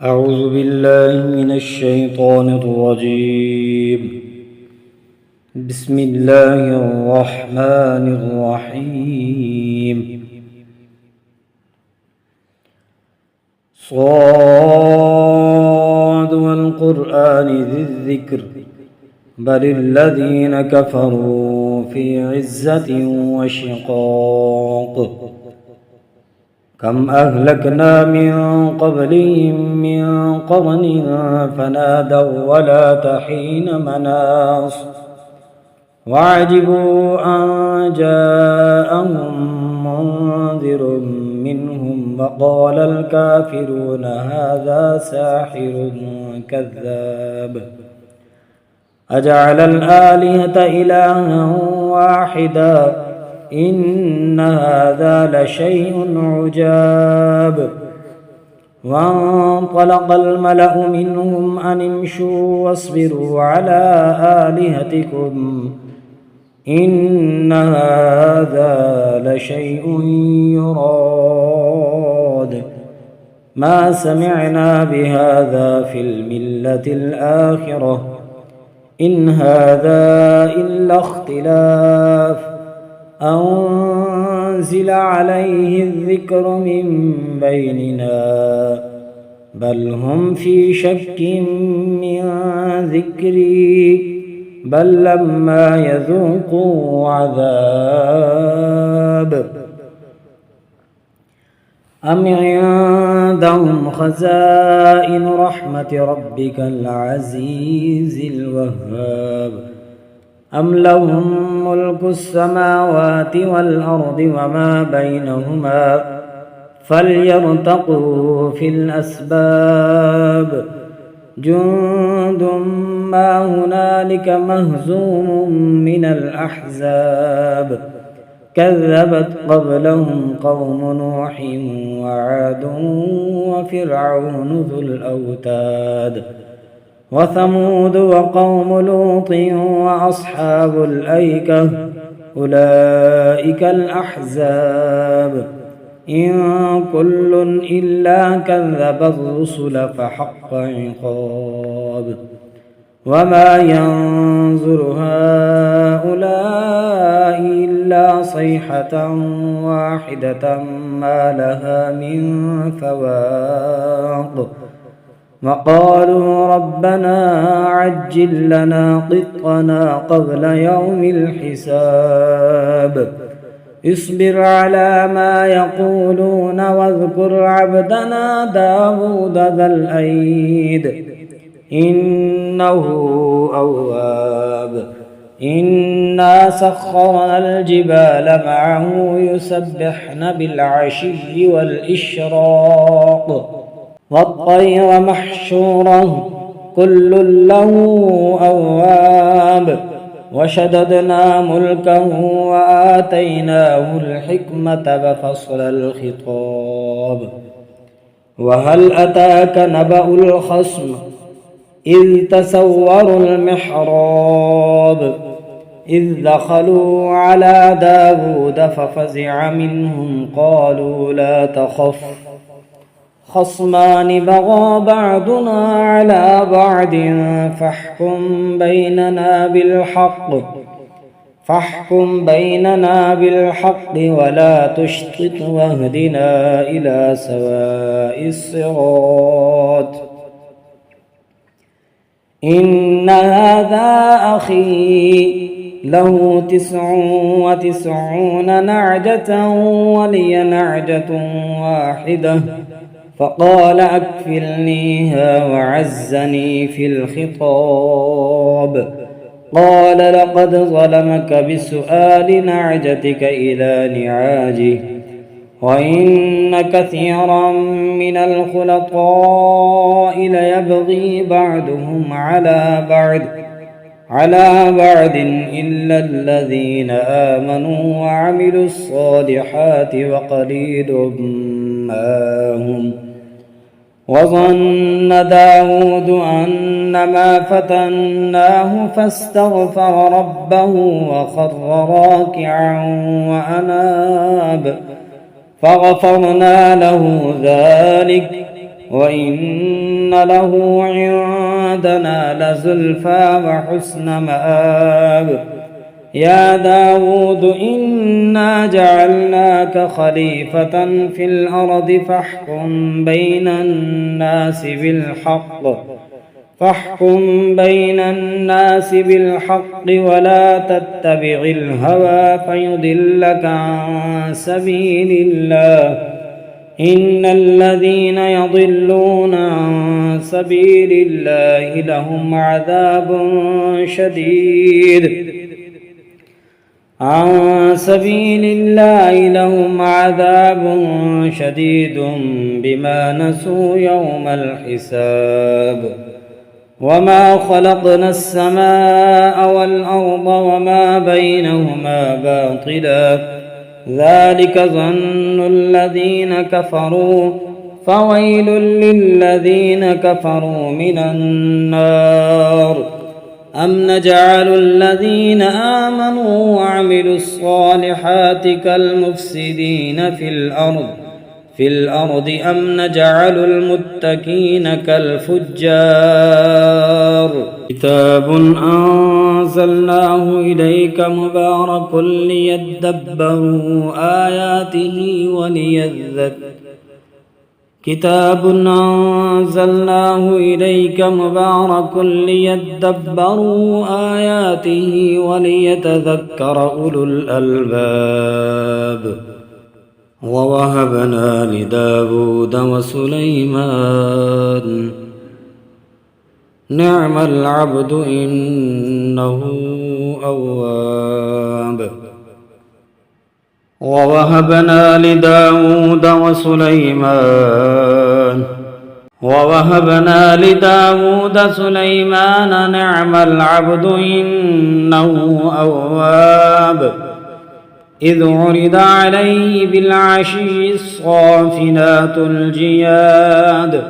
أعوذ بالله من الشيطان الرجيم. بسم الله الرحمن الرحيم. صاد والقرآن ذي الذكر بل الذين كفروا في عزة وشقاق. كم أهلكنا من قبلهم من قرن فنادوا ولا تحين مناص وعجبوا أن جاءهم منذر منهم وقال الكافرون هذا ساحر كذاب أجعل الآلهة إلها واحدا إن هذا لشيء عجاب. وانطلق الملأ منهم أن امشوا واصبروا على آلهتكم إن هذا لشيء يراد ما سمعنا بهذا في الملة الآخرة إن هذا إلا اختلاف أنزل عليه الذكر من بيننا بل هم في شك من ذكري بل لما يذوقوا عذاب أم عندهم خزائن رحمة ربك العزيز الوهاب أم لهم ملك السماوات والأرض وما بينهما فليرتقوا في الأسباب جند ما هنالك مهزوم من الأحزاب كذبت قبلهم قوم نوح وعاد وفرعون ذو الأوتاد وثمود وقوم لوط وأصحاب الأيكة أولئك الأحزاب إن كل إلا كذب الرسل فحق عقاب وما ينظر هؤلاء إلا صيحة واحدة ما لها من فواق وقالوا ربنا عجل لنا قطنا قبل يوم الحساب اصبر على ما يقولون واذكر عبدنا داود ذا الأيد إنه أواب إنا سخرنا الجبال معه يسبحن بالعشي والإشراق والطير محشورة كل له أواب وشددنا ملكه وآتيناه الحكمة وفصل الخطاب وهل أتاك نبأ الخصم إذ تسوروا المحراب إذ دخلوا على داود ففزع منهم قالوا لا تخف خصمان بغى بعضنا على بعض فاحكم بيننا بالحق ولا تشطط واهدنا إلى سواء الصراط إن هذا أخي له 99 نعجة ولي نعجة واحدة فقال أكفلنيها وعزني في الخطاب قال لقد ظلمك بسؤال نعجتك إلى نعاجه وإن كثيرا من الخلطاء ليبغي بعضهم على بعض إلا الذين آمنوا وعملوا الصالحات وقليل ما هم وظن داود أنما فتناه فاستغفر ربه وخر راكعا وأناب فغفرنا له ذلك وإن له عندنا لزلفى وحسن مآب. يا داود إنا جعلناك خليفة في الأرض فاحكم بين الناس بالحق ولا تتبع الهوى فيضلك عن سبيل الله. إن الذين يضلون عن سبيل الله لهم عذاب شديد بما نسوا يوم الحساب. وما خلقنا السماء والأرض وما بينهما باطلا ذلك ظن الذين كفروا فويل للذين كفروا من النار. أم نجعل الذين آمنوا وعملوا الصالحات كالمفسدين في الأرض أم نجعل المتقين كالفجار. كتاب أنزلناه إليك مبارك ليدبروا آياته وليتذكر أولو الألباب. ووهبنا لداود وسليمان نعم العبد إنه أواب. ووهبنا لداود سليمان نعم العبد إنه أواب. إذ عرض عليه بالعشي الصافنات الجياد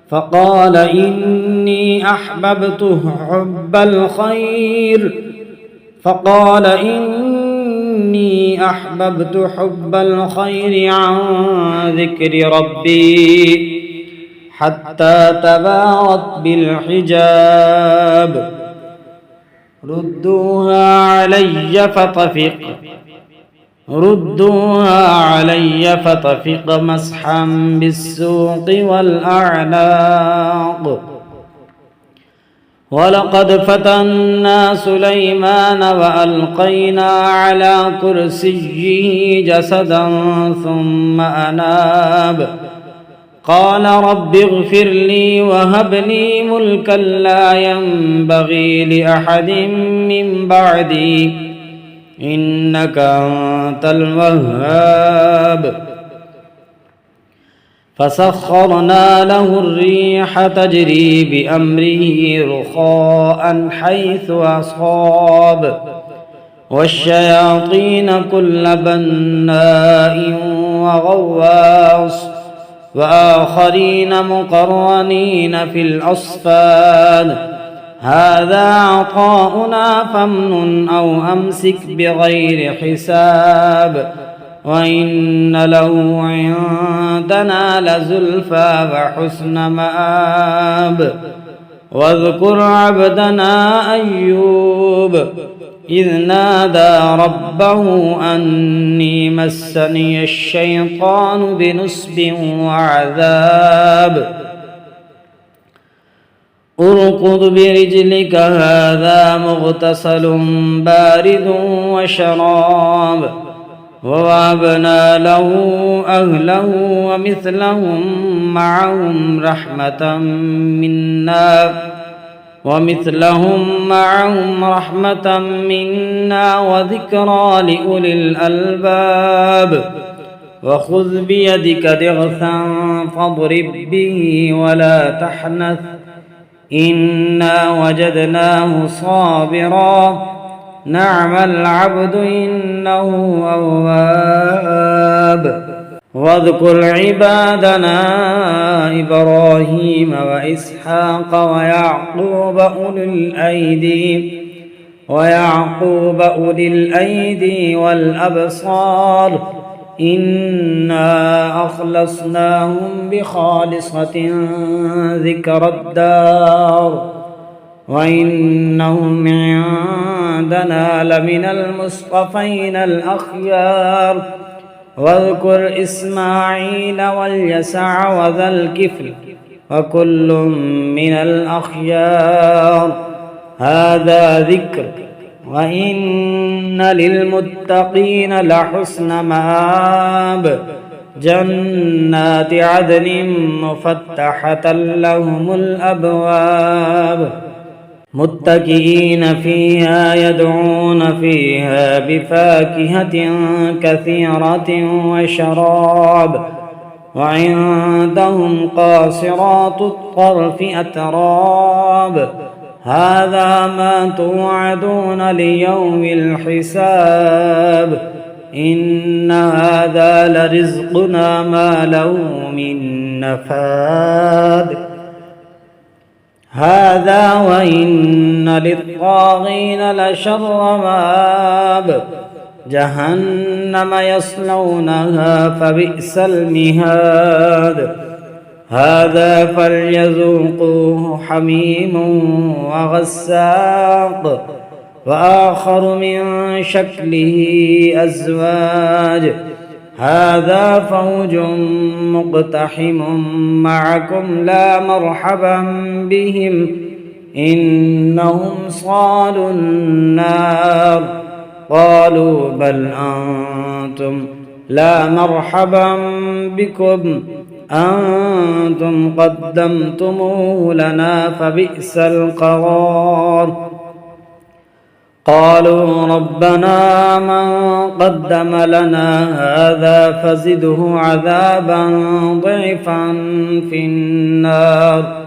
فقال إني أحببت حب الخير عن ذكر ربي حتى تبارت بالحجاب. ردوها علي فطفق مسحا بالسوق والأعناق. ولقد فتنا سليمان وألقينا على كرسيه جسدا ثم أناب. قال رب اغفر لي وهب لي ملكا لا ينبغي لأحد من بعدي إنك أنت الوهاب. فسخرنا له الريح تجري بأمره رخاء حيث أصاب والشياطين كل بناء وغواص وآخرين مقرنين في الأصفاد. هذا عطاؤنا فامنن أو أمسك بغير حساب. وإن له عندنا لزلفى وحسن مآب. واذكر عبدنا أيوب إذ نادى ربه أني مسني الشيطان بنصب وعذاب. اركض برجلك هذا مغتسل بارد وشراب. ووهبنا له أهله ومثلهم معهم رحمة منا وذكرى لأولي الألباب. وخذ بيدك ضغثا فاضرب به ولا تحنث إنا وجدناه صابرا نعم العبد إنه أواب. واذكر عبادنا إبراهيم وإسحاق ويعقوب أولي الأيدي والأبصار إنا أخلصناهم بخالصة ذكر الدار وإنهم عندنا لمن المصطفين الأخيار واذكر إسماعيل واليسع وذا الكفل وكل من الأخيار هذا ذكر وإن للمتقين لحسن مآب جنات عدن مفتحة لهم الأبواب متكئين فيها يدعون فيها بفاكهة كثيرة وشراب وعندهم قاصرات الطرف أتراب هذا ما توعدون ليوم الحساب إن هذا لرزقنا ما له من نفاد هذا وإن للطاغين لشر مآب جهنم يصلونها فبئس المهاد هذا فليذوقوه حميم وغساق وآخر من شكله أزواج هذا فوج مقتحم معكم لا مرحبا بهم إنهم صالوا النار قالوا بل أنتم لا مرحبا بكم أنتم قدمتموه لنا فبئس القرار قالوا ربنا من قدم لنا هذا فزده عذابا ضعفا في النار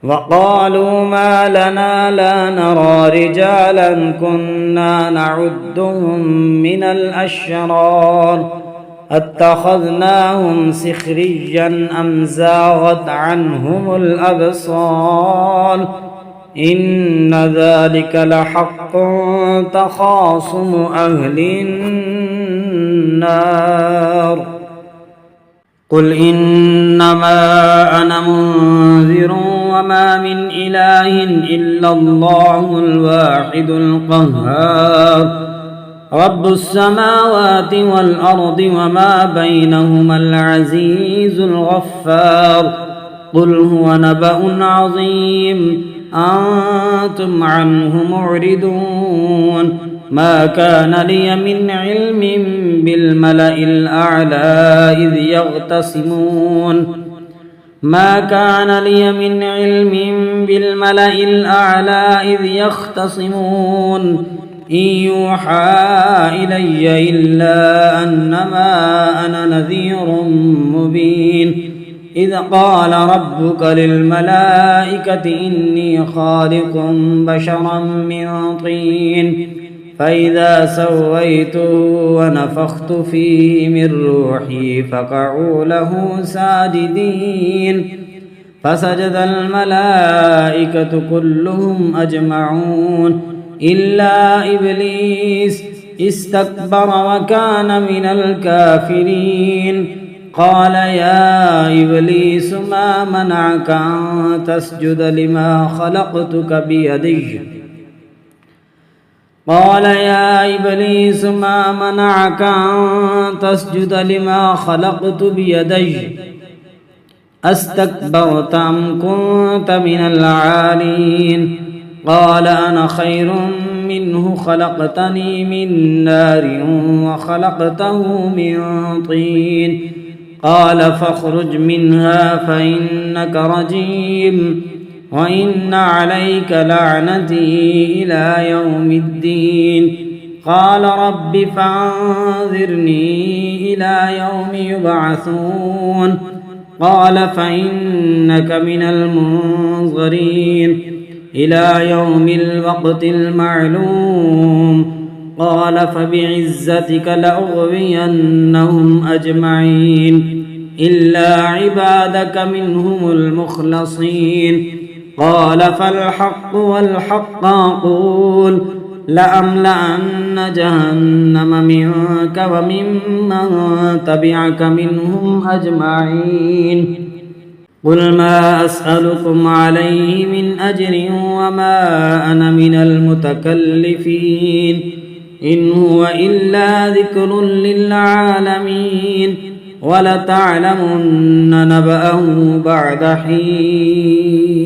وقالوا ما لنا لا نرى رجالا كنا نعدهم من الأشرار اتخذناهم سخريا أم زاغت عنهم الأبصار إن ذلك لحق تخاصم أهل النار قل إنما أنا منذر وما من إله إلا الله الواحد القهار رب السماوات والأرض وما بينهما العزيز الغفار قل هو نبأ عظيم أنتم عنه معرضون ما كان لي من علم بالملأ الأعلى إذ يختصمون ما كان لي من علم بالملأ الأعلى إذ يختصمون إن يوحى إلي إلا أنما أنا نذير مبين إذ قال ربك للملائكة إني خالق بشرا من طين فإذا سويته ونفخت فيه من روحي فقعوا له ساجدين فسجد الملائكة كلهم أجمعون إلا إبليس استكبر وكان من الكافرين قال يا إبليس ما منعك أن تسجد لما خلقتك بيدي قال يا إبليس ما منعك أن تسجد لما خلقت بيدي أستكبرت أم كنت من العالين قال أنا خير منه خلقتني من نار وخلقته من طين قال فاخرج منها فإنك رجيم وإن عليك لعنتي إلى يوم الدين قال رب فانظرني إلى يوم يبعثون قال فإنك من المنظرين إلى يوم الوقت المعلوم قال فبعزتك لأغوينهم أجمعين إلا عبادك منهم المخلصين قال فالحق والحق أقول لأملأن جهنم منك وممن تبعك منهم أجمعين قل ما أسألكم عليه من أجر وما أنا من المتكلفين إن هو إلا ذكر للعالمين ولتعلمن نبأه بعد حين